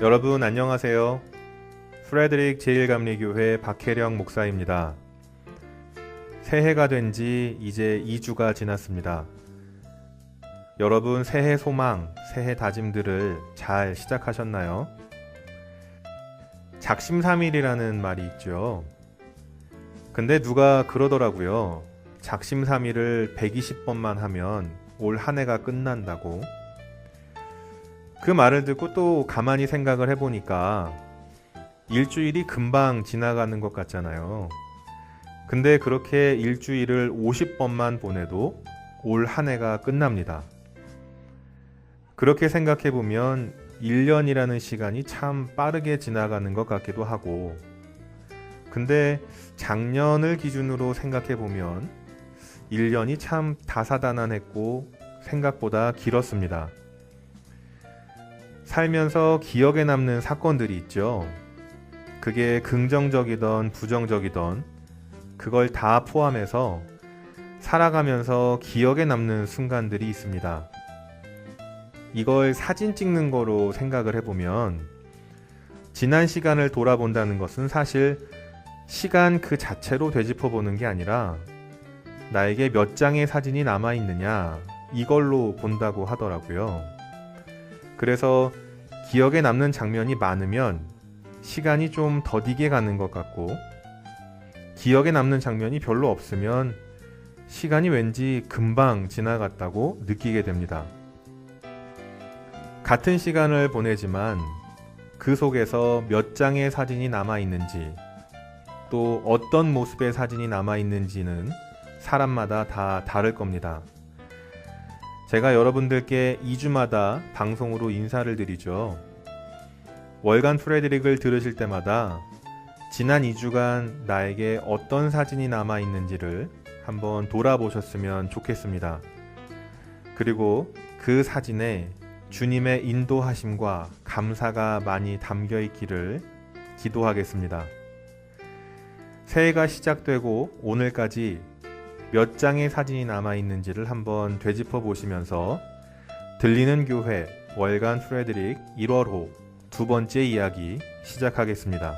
여러분 안녕하세요. 프레드릭 제1감리교회 박혜령 목사입니다. 새해가 된 지 이제 2주가 지났습니다. 여러분 새해 소망, 새해 다짐들을 잘 시작하셨나요? 작심삼일이라는 말이 있죠. 근데 누가 그러더라고요. 작심삼일을 120번만 하면 올 한 해가 끝난다고. 그 말을 듣고 또 가만히 생각을 해보니까 일주일이 금방 지나가는 것 같잖아요. 근데 그렇게 일주일을 50번만 보내도 올 한 해가 끝납니다. 그렇게 생각해보면 1년이라는 시간이 참 빠르게 지나가는 것 같기도 하고, 근데 작년을 기준으로 생각해보면 1년이 참 다사다난했고 생각보다 길었습니다. 살면서 기억에 남는 사건들이 있죠. 그게 긍정적이던 부정적이던 그걸 다 포함해서 살아가면서 기억에 남는 순간들이 있습니다. 이걸 사진 찍는 거로 생각을 해보면 지난 시간을 돌아본다는 것은 사실 시간 그 자체로 되짚어보는 게 아니라 나에게 몇 장의 사진이 남아있느냐 이걸로 본다고 하더라고요. 그래서 기억에 남는 장면이 많으면 시간이 좀 더디게 가는 것 같고, 기억에 남는 장면이 별로 없으면 시간이 왠지 금방 지나갔다고 느끼게 됩니다. 같은 시간을 보내지만 그 속에서 몇 장의 사진이 남아있는지, 또 어떤 모습의 사진이 남아있는지는 사람마다 다 다를 겁니다. 제가 여러분들께 2주마다 방송으로 인사를 드리죠. 월간 프레드릭을 들으실 때마다 지난 2주간 나에게 어떤 사진이 남아있는지를 한번 돌아보셨으면 좋겠습니다. 그리고 그 사진에 주님의 인도하심과 감사가 많이 담겨있기를 기도하겠습니다. 새해가 시작되고 오늘까지 몇 장의 사진이 남아있는지를 한번 되짚어 보시면서 들리는 교회 월간 프레드릭 1월호 두 번째 이야기 시작하겠습니다.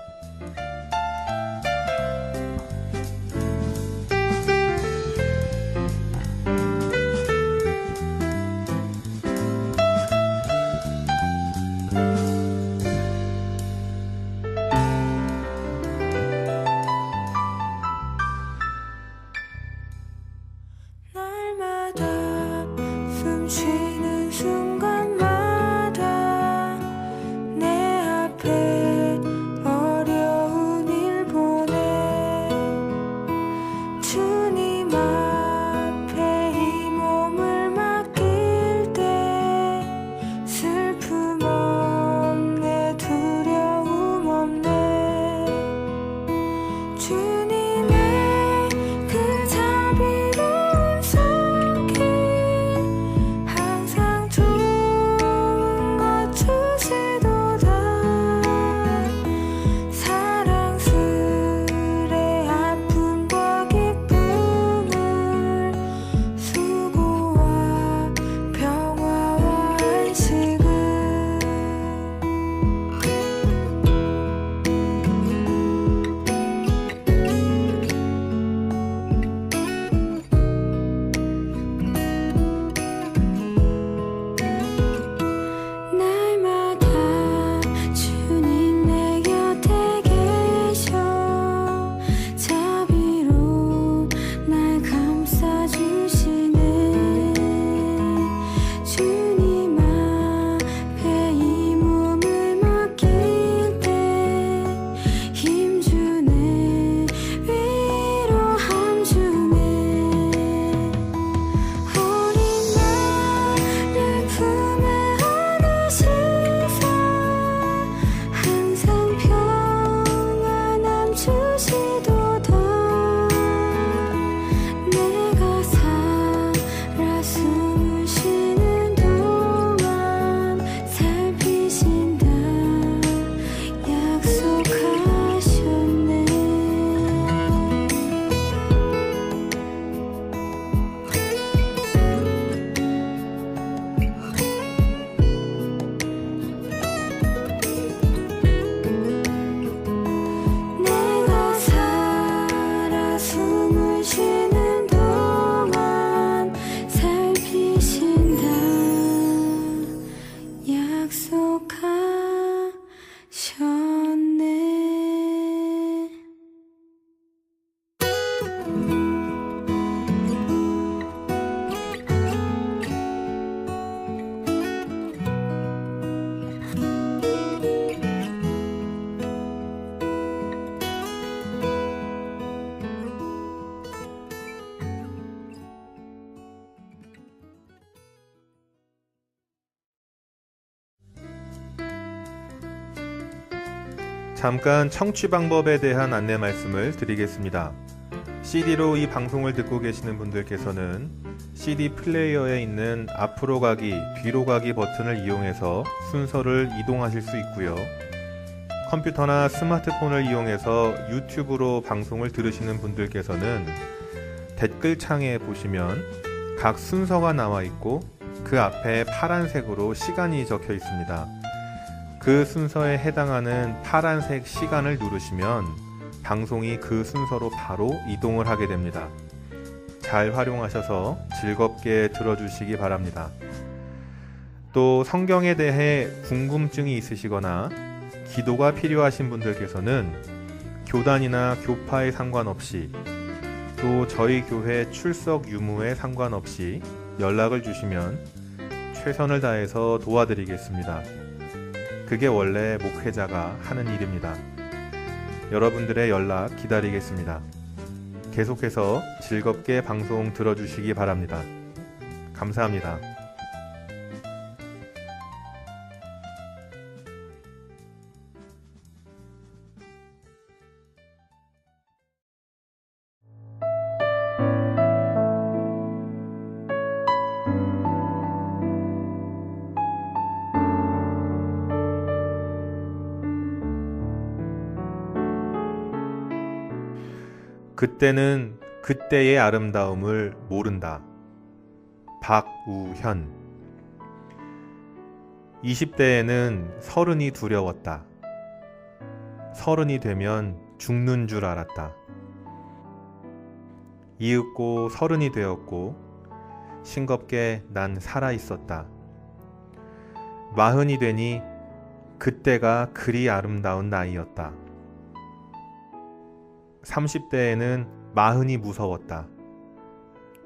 순간마다 내 앞에 주시도다. 내가 살아 숨을 쉬는 동안 살피신다 약속하셨네. 내가 살아 숨을 쉬는 동안 살피신다 약속하셨네. 잠깐 청취 방법에 대한 안내 말씀을 드리겠습니다. CD로 이 방송을 듣고 계시는 분들께서는 CD 플레이어에 있는 앞으로 가기, 뒤로 가기 버튼을 이용해서 순서를 이동하실 수 있고요. 컴퓨터나 스마트폰을 이용해서 유튜브로 방송을 들으시는 분들께서는 댓글창에 보시면 각 순서가 나와 있고 그 앞에 파란색으로 시간이 적혀 있습니다. 그 순서에 해당하는 파란색 시간을 누르시면 방송이 그 순서로 바로 이동을 하게 됩니다. 잘 활용하셔서 즐겁게 들어주시기 바랍니다. 또 성경에 대해 궁금증이 있으시거나 기도가 필요하신 분들께서는 교단이나 교파에 상관없이 또 저희 교회 출석 유무에 상관없이 연락을 주시면 최선을 다해서 도와드리겠습니다. 그게 원래 목회자가 하는 일입니다. 여러분들의 연락 기다리겠습니다. 계속해서 즐겁게 방송 들어주시기 바랍니다. 감사합니다. 그때는 그때의 아름다움을 모른다. 박우현. 20대에는 서른이 두려웠다. 서른이 되면 죽는 줄 알았다. 이윽고 서른이 되었고 싱겁게 난 살아있었다. 마흔이 되니 그때가 그리 아름다운 나이였다. 30대에는 마흔이 무서웠다.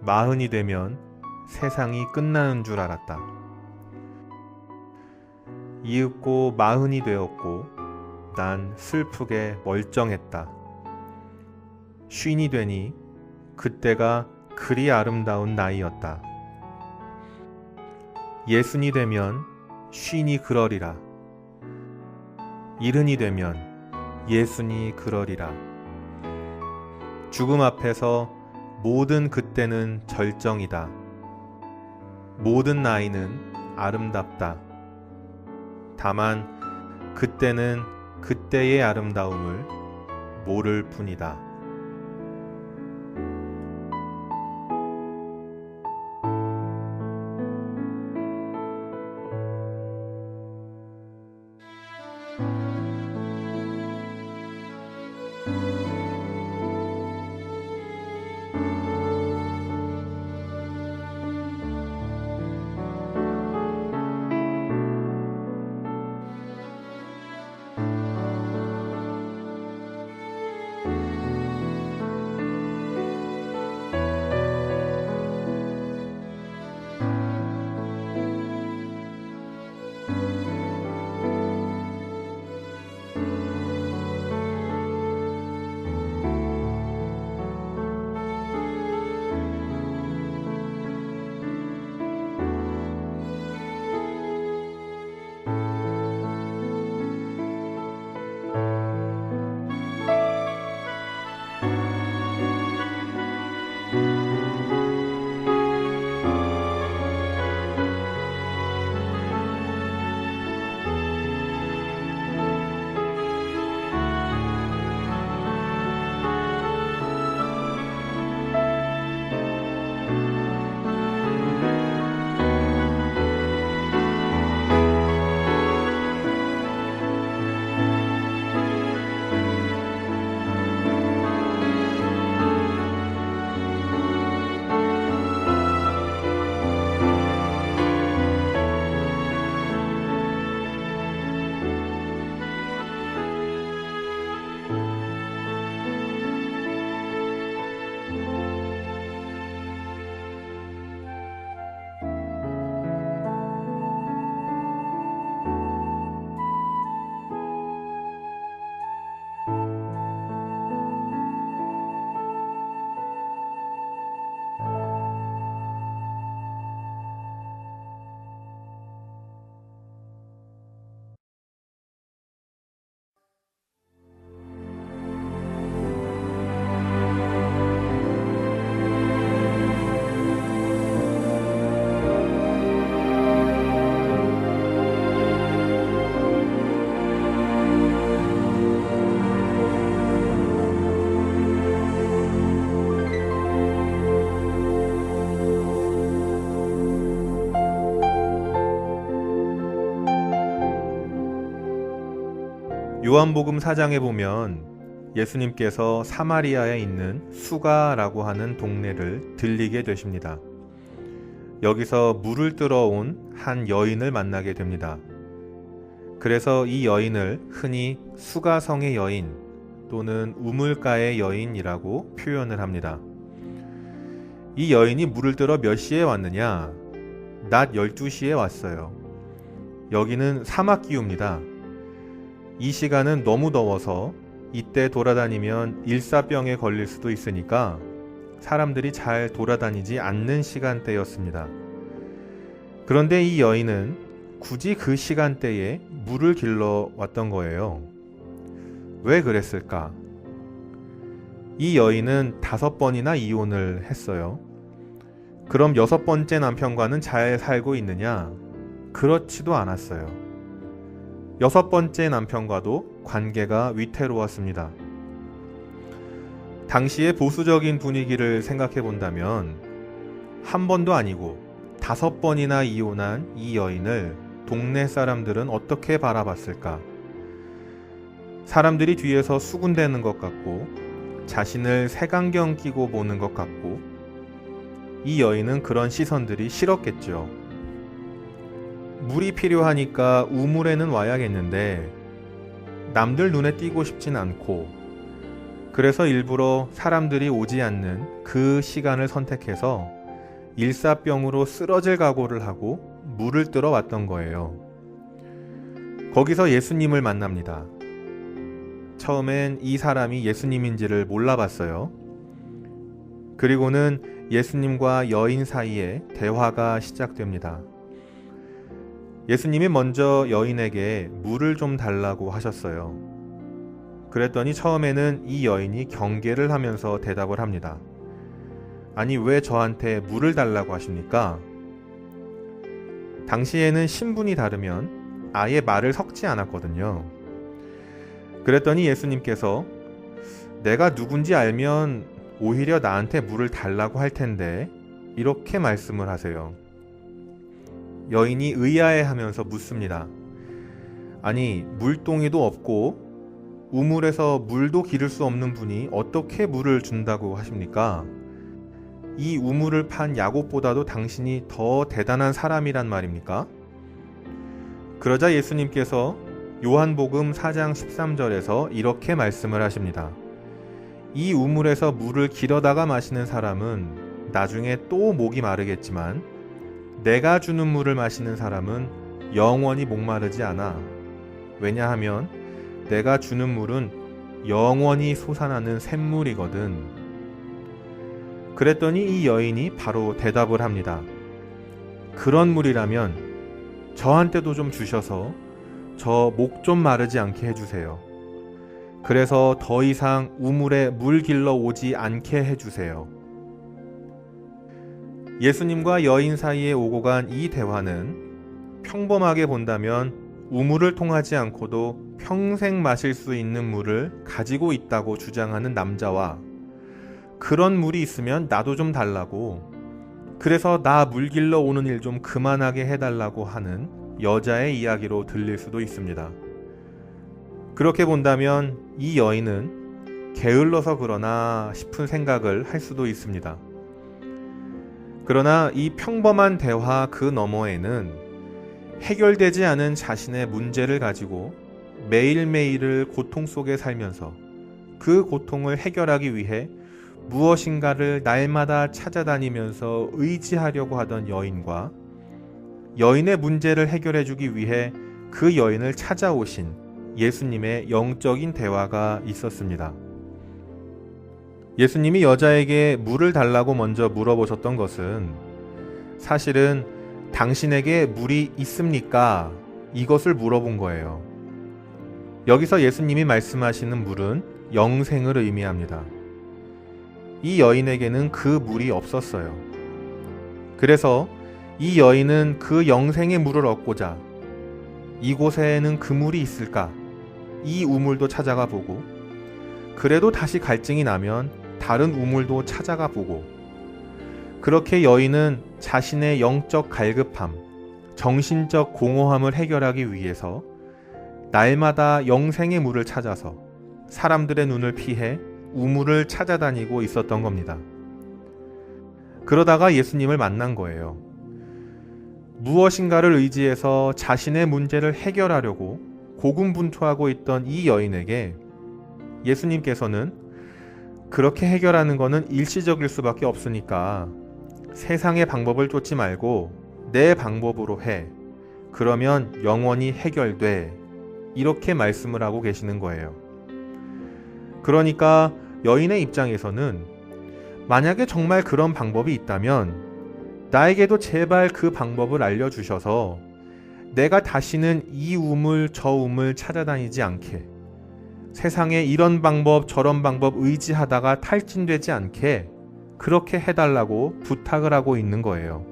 마흔이 되면 세상이 끝나는 줄 알았다. 이윽고 마흔이 되었고 난 슬프게 멀쩡했다. 쉰이 되니 그때가 그리 아름다운 나이였다. 예순이 되면 쉰이 그러리라. 일흔이 되면 예순이 그러리라. 죽음 앞에서 모든 그때는 절정이다. 모든 나이는 아름답다. 다만 그때는 그때의 아름다움을 모를 뿐이다. 요한복음 4장에 보면 예수님께서 사마리아에 있는 수가라고 하는 동네를 들리게 되십니다. 여기서 물을 뜨러온 한 여인을 만나게 됩니다. 그래서 이 여인을 흔히 수가성의 여인 또는 우물가의 여인이라고 표현을 합니다. 이 여인이 물을 뜨러 몇 시에 왔느냐? 낮 12시에 왔어요. 여기는 사막 기후입니다. 이 시간은 너무 더워서 이때 돌아다니면 일사병에 걸릴 수도 있으니까 사람들이 잘 돌아다니지 않는 시간대였습니다. 그런데 이 여인은 굳이 그 시간대에 물을 길러 왔던 거예요. 왜 그랬을까? 이 여인은 5번이나 이혼을 했어요. 그럼 6번째 남편과는 잘 살고 있느냐? 그렇지도 않았어요. 6번째 남편과도 관계가 위태로웠습니다. 당시의 보수적인 분위기를 생각해 본다면 한 번도 아니고 5번이나 이혼한 이 여인을 동네 사람들은 어떻게 바라봤을까? 사람들이 뒤에서 수군대는 것 같고 자신을 색안경 끼고 보는 것 같고 이 여인은 그런 시선들이 싫었겠죠. 물이 필요하니까 우물에는 와야겠는데 남들 눈에 띄고 싶진 않고 그래서 일부러 사람들이 오지 않는 그 시간을 선택해서 일사병으로 쓰러질 각오를 하고 물을 뜨러 왔던 거예요. 거기서 예수님을 만납니다. 처음엔 이 사람이 예수님인지를 몰라봤어요. 그리고는 예수님과 여인 사이에 대화가 시작됩니다. 예수님이 먼저 여인에게 물을 좀 달라고 하셨어요. 그랬더니 처음에는 이 여인이 경계를 하면서 대답을 합니다. 아니, 왜 저한테 물을 달라고 하십니까? 당시에는 신분이 다르면 아예 말을 섞지 않았거든요. 그랬더니 예수님께서 내가 누군지 알면 오히려 나한테 물을 달라고 할 텐데 이렇게 말씀을 하세요. 여인이 의아해하면서 묻습니다. 아니, 물동이도 없고 우물에서 물도 기를 수 없는 분이 어떻게 물을 준다고 하십니까? 이 우물을 판 야곱보다도 당신이 더 대단한 사람이란 말입니까? 그러자 예수님께서 요한복음 4장 13절에서 이렇게 말씀을 하십니다. 이 우물에서 물을 길어다가 마시는 사람은 나중에 또 목이 마르겠지만 내가 주는 물을 마시는 사람은 영원히 목마르지 않아. 왜냐하면 내가 주는 물은 영원히 솟아나는 샘물이거든. 그랬더니 이 여인이 바로 대답을 합니다. 그런 물이라면 저한테도 좀 주셔서 저 목 좀 마르지 않게 해주세요. 그래서 더 이상 우물에 물 길러 오지 않게 해주세요. 예수님과 여인 사이에 오고 간 이 대화는 평범하게 본다면 우물을 통하지 않고도 평생 마실 수 있는 물을 가지고 있다고 주장하는 남자와 그런 물이 있으면 나도 좀 달라고, 그래서 나 물 길러 오는 일 좀 그만하게 해달라고 하는 여자의 이야기로 들릴 수도 있습니다. 그렇게 본다면 이 여인은 게을러서 그러나 싶은 생각을 할 수도 있습니다. 그러나 이 평범한 대화 그 너머에는 해결되지 않은 자신의 문제를 가지고 매일매일을 고통 속에 살면서 그 고통을 해결하기 위해 무엇인가를 날마다 찾아다니면서 의지하려고 하던 여인과 여인의 문제를 해결해주기 위해 그 여인을 찾아오신 예수님의 영적인 대화가 있었습니다. 예수님이 여자에게 물을 달라고 먼저 물어보셨던 것은 사실은 당신에게 물이 있습니까? 이것을 물어본 거예요. 여기서 예수님이 말씀하시는 물은 영생을 의미합니다. 이 여인에게는 그 물이 없었어요. 그래서 이 여인은 그 영생의 물을 얻고자 이곳에는 그 물이 있을까? 이 우물도 찾아가 보고, 그래도 다시 갈증이 나면 다른 우물도 찾아가 보고, 그렇게 여인은 자신의 영적 갈급함, 정신적 공허함을 해결하기 위해서 날마다 영생의 물을 찾아서 사람들의 눈을 피해 우물을 찾아다니고 있었던 겁니다. 그러다가 예수님을 만난 거예요. 무엇인가를 의지해서 자신의 문제를 해결하려고 고군분투하고 있던 이 여인에게 예수님께서는 그렇게 해결하는 것은 일시적일 수밖에 없으니까 세상의 방법을 쫓지 말고 내 방법으로 해. 그러면 영원히 해결돼. 이렇게 말씀을 하고 계시는 거예요. 그러니까 여인의 입장에서는 만약에 정말 그런 방법이 있다면 나에게도 제발 그 방법을 알려주셔서 내가 다시는 이 우물 저 우물 찾아다니지 않게, 세상에 이런 방법 저런 방법 의지하다가 탈진되지 않게 그렇게 해달라고 부탁을 하고 있는 거예요.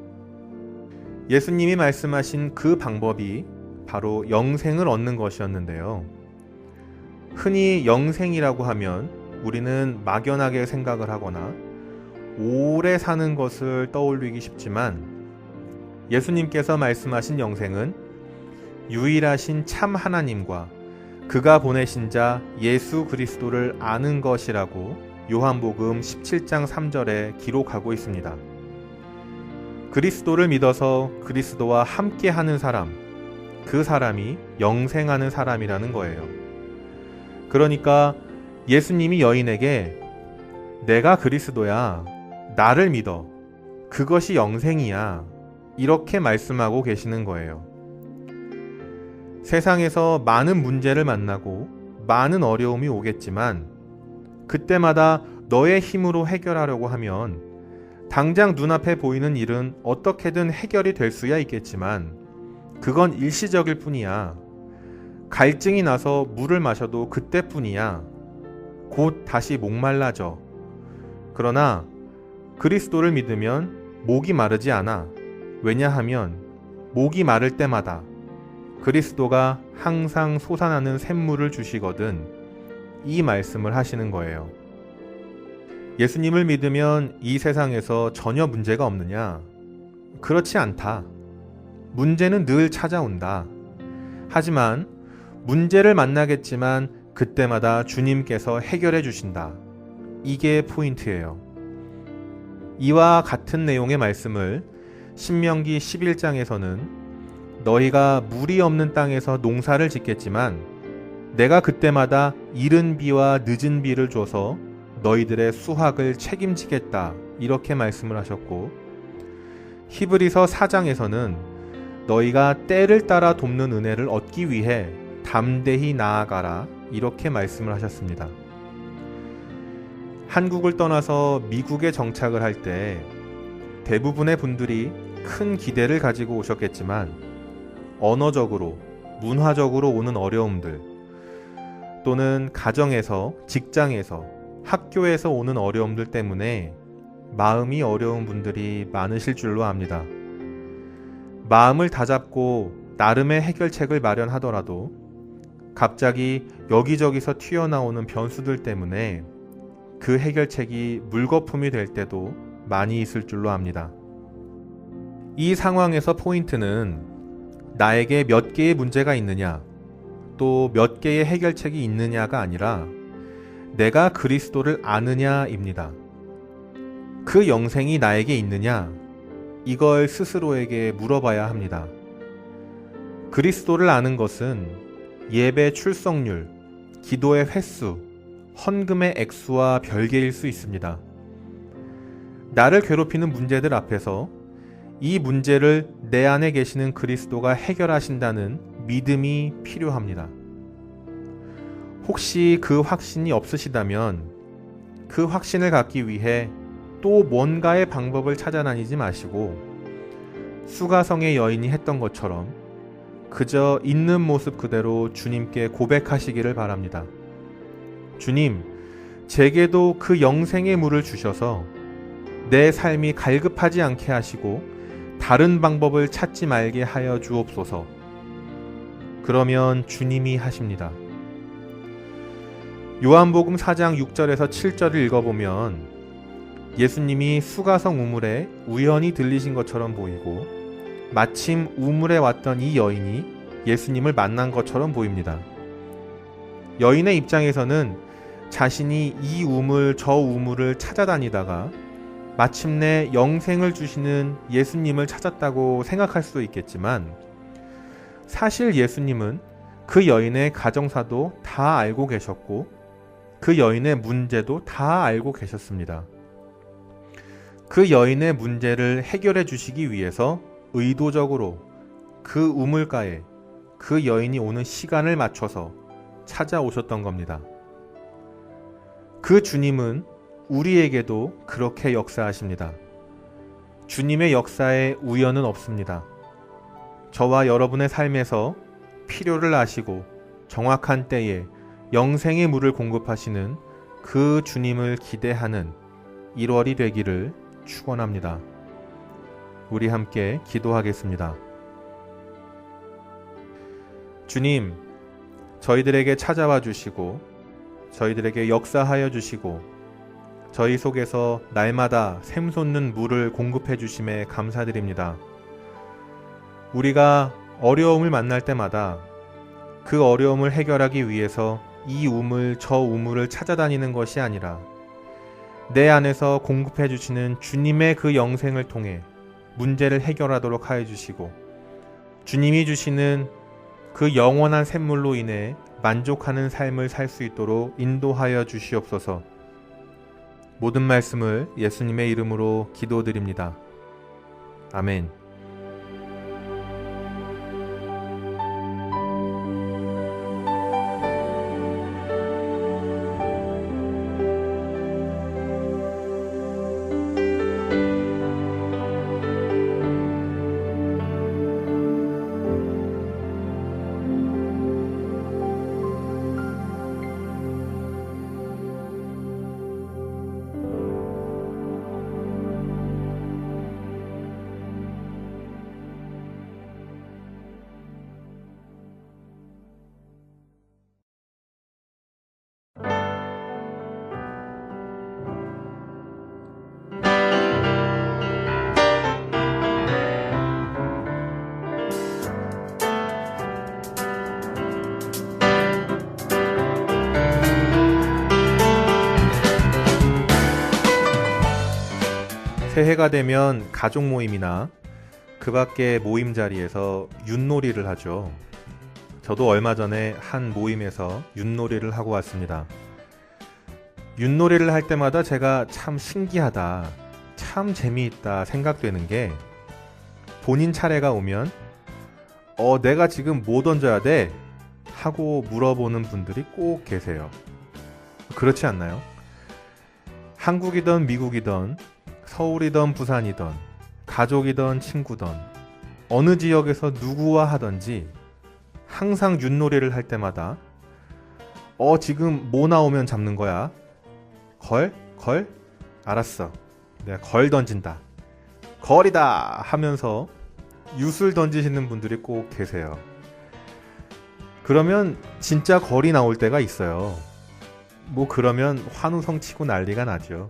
예수님이 말씀하신 그 방법이 바로 영생을 얻는 것이었는데요. 흔히 영생이라고 하면 우리는 막연하게 생각을 하거나 오래 사는 것을 떠올리기 쉽지만 예수님께서 말씀하신 영생은 유일하신 참 하나님과 그가 보내신 자 예수 그리스도를 아는 것이라고 요한복음 17장 3절에 기록하고 있습니다. 그리스도를 믿어서 그리스도와 함께 하는 사람, 그 사람이 영생하는 사람이라는 거예요. 그러니까 예수님이 여인에게 내가 그리스도야, 나를 믿어, 그것이 영생이야, 이렇게 말씀하고 계시는 거예요. 세상에서 많은 문제를 만나고 많은 어려움이 오겠지만 그때마다 너의 힘으로 해결하려고 하면 당장 눈앞에 보이는 일은 어떻게든 해결이 될 수야 있겠지만 그건 일시적일 뿐이야. 갈증이 나서 물을 마셔도 그때뿐이야. 곧 다시 목말라져. 그러나 그리스도를 믿으면 목이 마르지 않아. 왜냐하면 목이 마를 때마다 그리스도가 항상 솟아나는 샘물을 주시거든. 이 말씀을 하시는 거예요. 예수님을 믿으면 이 세상에서 전혀 문제가 없느냐? 그렇지 않다. 문제는 늘 찾아온다. 하지만 문제를 만나겠지만 그때마다 주님께서 해결해 주신다. 이게 포인트예요. 이와 같은 내용의 말씀을 신명기 11장에서는 너희가 물이 없는 땅에서 농사를 짓겠지만 내가 그때마다 이른 비와 늦은 비를 줘서 너희들의 수확을 책임지겠다. 이렇게 말씀을 하셨고 히브리서 4장에서는 너희가 때를 따라 돕는 은혜를 얻기 위해 담대히 나아가라. 이렇게 말씀을 하셨습니다. 한국을 떠나서 미국에 정착을 할 때 대부분의 분들이 큰 기대를 가지고 오셨겠지만 언어적으로, 문화적으로 오는 어려움들 또는 가정에서, 직장에서, 학교에서 오는 어려움들 때문에 마음이 어려운 분들이 많으실 줄로 압니다. 마음을 다잡고 나름의 해결책을 마련하더라도 갑자기 여기저기서 튀어나오는 변수들 때문에 그 해결책이 물거품이 될 때도 많이 있을 줄로 압니다. 이 상황에서 포인트는 나에게 몇 개의 문제가 있느냐, 또 몇 개의 해결책이 있느냐가 아니라 내가 그리스도를 아느냐입니다. 그 영생이 나에게 있느냐, 이걸 스스로에게 물어봐야 합니다. 그리스도를 아는 것은 예배 출석률, 기도의 횟수, 헌금의 액수와 별개일 수 있습니다. 나를 괴롭히는 문제들 앞에서 이 문제를 내 안에 계시는 그리스도가 해결하신다는 믿음이 필요합니다. 혹시 그 확신이 없으시다면 그 확신을 갖기 위해 또 뭔가의 방법을 찾아다니지 마시고 수가성의 여인이 했던 것처럼 그저 있는 모습 그대로 주님께 고백하시기를 바랍니다. 주님, 제게도 그 영생의 물을 주셔서 내 삶이 갈급하지 않게 하시고 다른 방법을 찾지 말게 하여 주옵소서. 그러면 주님이 하십니다. 요한복음 4장 6절에서 7절을 읽어보면 예수님이 수가성 우물에 우연히 들리신 것처럼 보이고 마침 우물에 왔던 이 여인이 예수님을 만난 것처럼 보입니다. 여인의 입장에서는 자신이 이 우물 저 우물을 찾아다니다가 마침내 영생을 주시는 예수님을 찾았다고 생각할 수도 있겠지만, 사실 예수님은 그 여인의 가정사도 다 알고 계셨고 그 여인의 문제도 다 알고 계셨습니다. 그 여인의 문제를 해결해 주시기 위해서 의도적으로 그 우물가에 그 여인이 오는 시간을 맞춰서 찾아오셨던 겁니다. 그 주님은 우리에게도 그렇게 역사하십니다. 주님의 역사에 우연은 없습니다. 저와 여러분의 삶에서 필요를 아시고 정확한 때에 영생의 물을 공급하시는 그 주님을 기대하는 1월이 되기를 축원합니다. 우리 함께 기도하겠습니다. 주님, 저희들에게 찾아와 주시고 저희들에게 역사하여 주시고 저희 속에서 날마다 샘솟는 물을 공급해 주심에 감사드립니다. 우리가 어려움을 만날 때마다 그 어려움을 해결하기 위해서 이 우물 저 우물을 찾아다니는 것이 아니라 내 안에서 공급해 주시는 주님의 그 영생을 통해 문제를 해결하도록 하여 주시고, 주님이 주시는 그 영원한 샘물로 인해 만족하는 삶을 살 수 있도록 인도하여 주시옵소서. 모든 말씀을 예수님의 이름으로 기도드립니다. 아멘. 새해가 되면 가족 모임이나 그 밖의 모임 자리에서 윷놀이를 하죠. 저도 얼마 전에 한 모임에서 윷놀이를 하고 왔습니다. 윷놀이를 할 때마다 제가 참 신기하다, 참 재미있다 생각되는 게, 본인 차례가 오면 내가 지금 뭐 던져야 돼? 하고 물어보는 분들이 꼭 계세요. 그렇지 않나요? 한국이든 미국이든 서울이든 부산이든 가족이든 친구든 어느 지역에서 누구와 하든지 항상 윷놀이를 할 때마다 지금 뭐 나오면 잡는 거야? 걸? 알았어. 내가 걸 던진다. 걸이다! 하면서 윷을 던지시는 분들이 꼭 계세요. 그러면 진짜 걸이 나올 때가 있어요. 그러면 환호성 치고 난리가 나죠.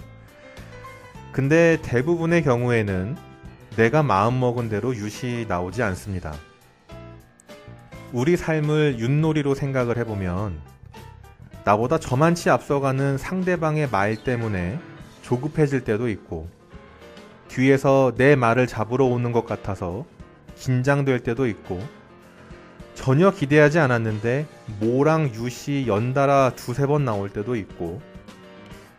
근데 대부분의 경우에는 내가 마음먹은 대로 윷이 나오지 않습니다. 우리 삶을 윷놀이로 생각을 해보면 나보다 저만치 앞서가는 상대방의 말 때문에 조급해질 때도 있고, 뒤에서 내 말을 잡으러 오는 것 같아서 긴장될 때도 있고, 전혀 기대하지 않았는데 모랑 윷이 연달아 두세 번 나올 때도 있고,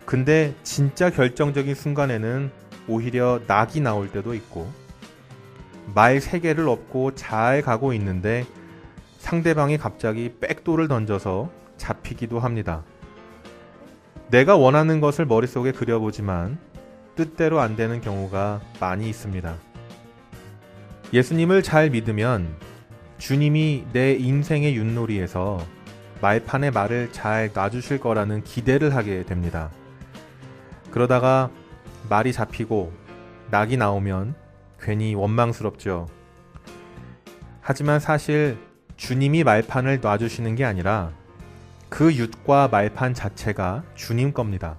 근데 진짜 결정적인 순간에는 오히려 낙이 나올 때도 있고, 말 3개를 얻고 잘 가고 있는데 상대방이 갑자기 백도를 던져서 잡히기도 합니다. 내가 원하는 것을 머릿속에 그려보지만 뜻대로 안 되는 경우가 많이 있습니다. 예수님을 잘 믿으면 주님이 내 인생의 윷놀이에서 말판에 말을 잘 놔주실 거라는 기대를 하게 됩니다. 그러다가 말이 잡히고 낙이 나오면 괜히 원망스럽죠. 하지만 사실 주님이 말판을 놔주시는 게 아니라 그 윷과 말판 자체가 주님 겁니다.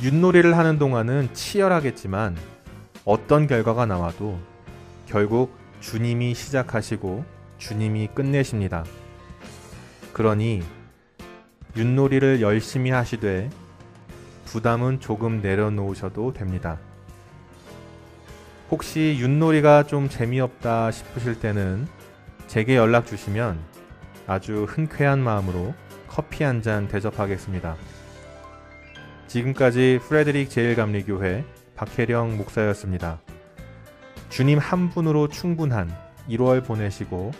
윷놀이를 하는 동안은 치열하겠지만 어떤 결과가 나와도 결국 주님이 시작하시고 주님이 끝내십니다. 그러니 윷놀이를 열심히 하시되 부담은 조금 내려놓으셔도 됩니다. 혹시 윷놀이가 좀 재미없다 싶으실 때는 제게 연락 주시면 아주 흔쾌한 마음으로 커피 한 잔 대접하겠습니다. 지금까지 프레드릭 제일감리교회 박혜령 목사였습니다. 주님 한 분으로 충분한 1월 보내시고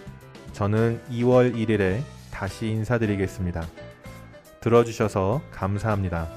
저는 2월 1일에 다시 인사드리겠습니다. 들어주셔서 감사합니다.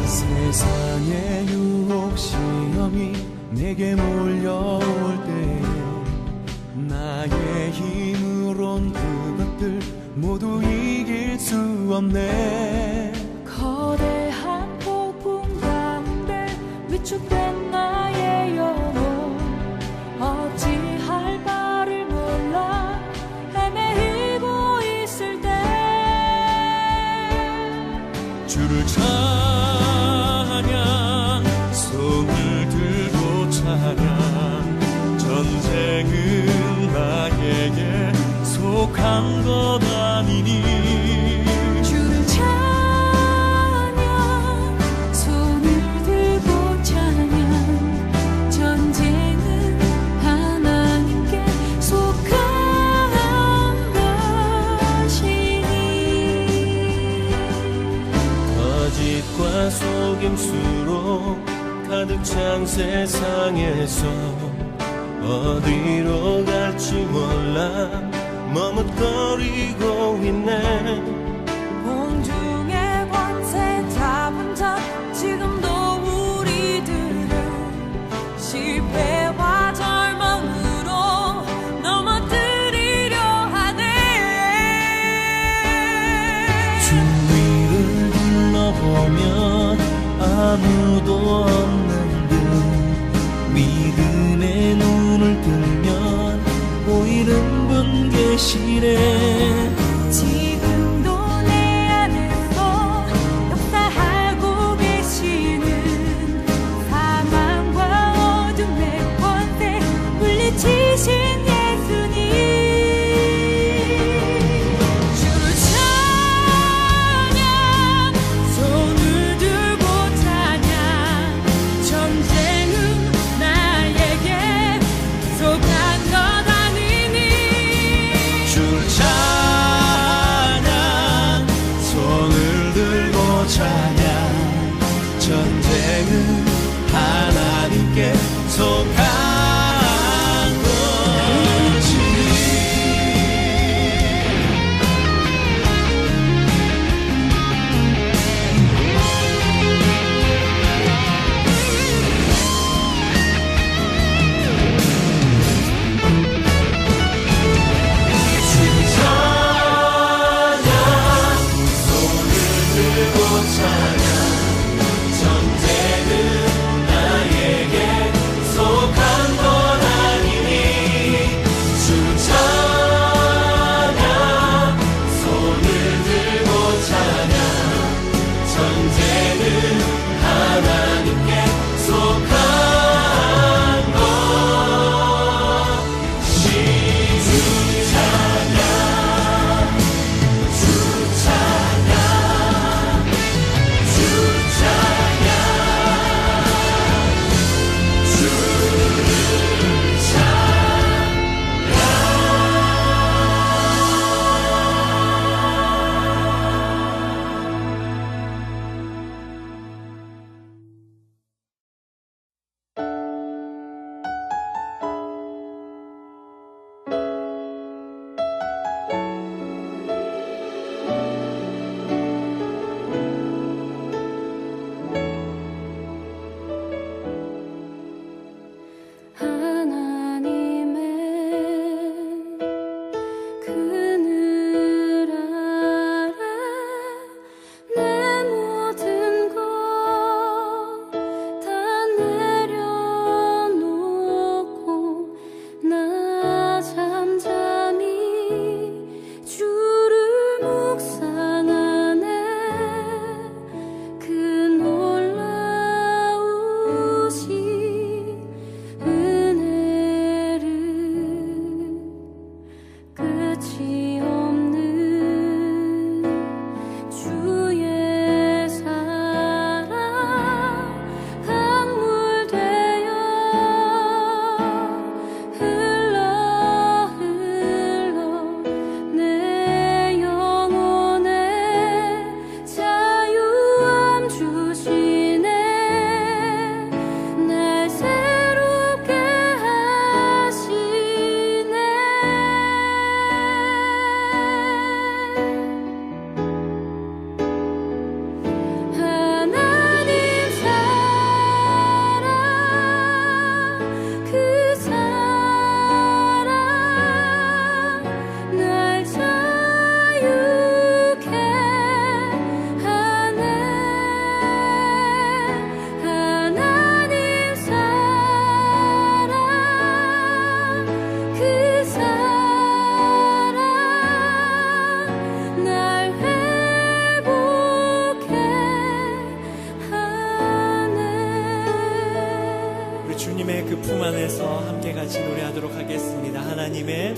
세상의 유혹 시험이 내게 몰려올 때 나의 힘으론 그것들 모두 이길 수 없네. 거대한 폭풍 가운데 위축된 나의 영혼 어찌할 바를 몰라 헤매이고 있을 때 주를 찬양 손을 들고 찬양 전쟁은 나에게 속한 것 아니니 주를 찬양 손을 들고 찬양 전쟁은 하나님께 속한 것이니 거짓과 속임수로 가득 찬 세상에서 어디로 갈지 몰라 머뭇거리고 있네. 공중의 권세 잡은 자 지금도 우리들을 실패와 절망으로 넘어뜨리려 하네. 주위를 둘러보면 아무도 없는 듯 믿음의 눈을 뜨면 보이는 분 계시네. 지금도 내 안에서 역사하고 계시는 사망과 어둠의 권세 물리치신 예수님 주를 찬양 손을 들고 찬양 전쟁은 나에게 속한 것 아니니 주를 찬양 손을 들고 찬양 전쟁은 하나님께 속한 것이니 품 안에서 함께 같이 노래하도록 하겠습니다. 하나님의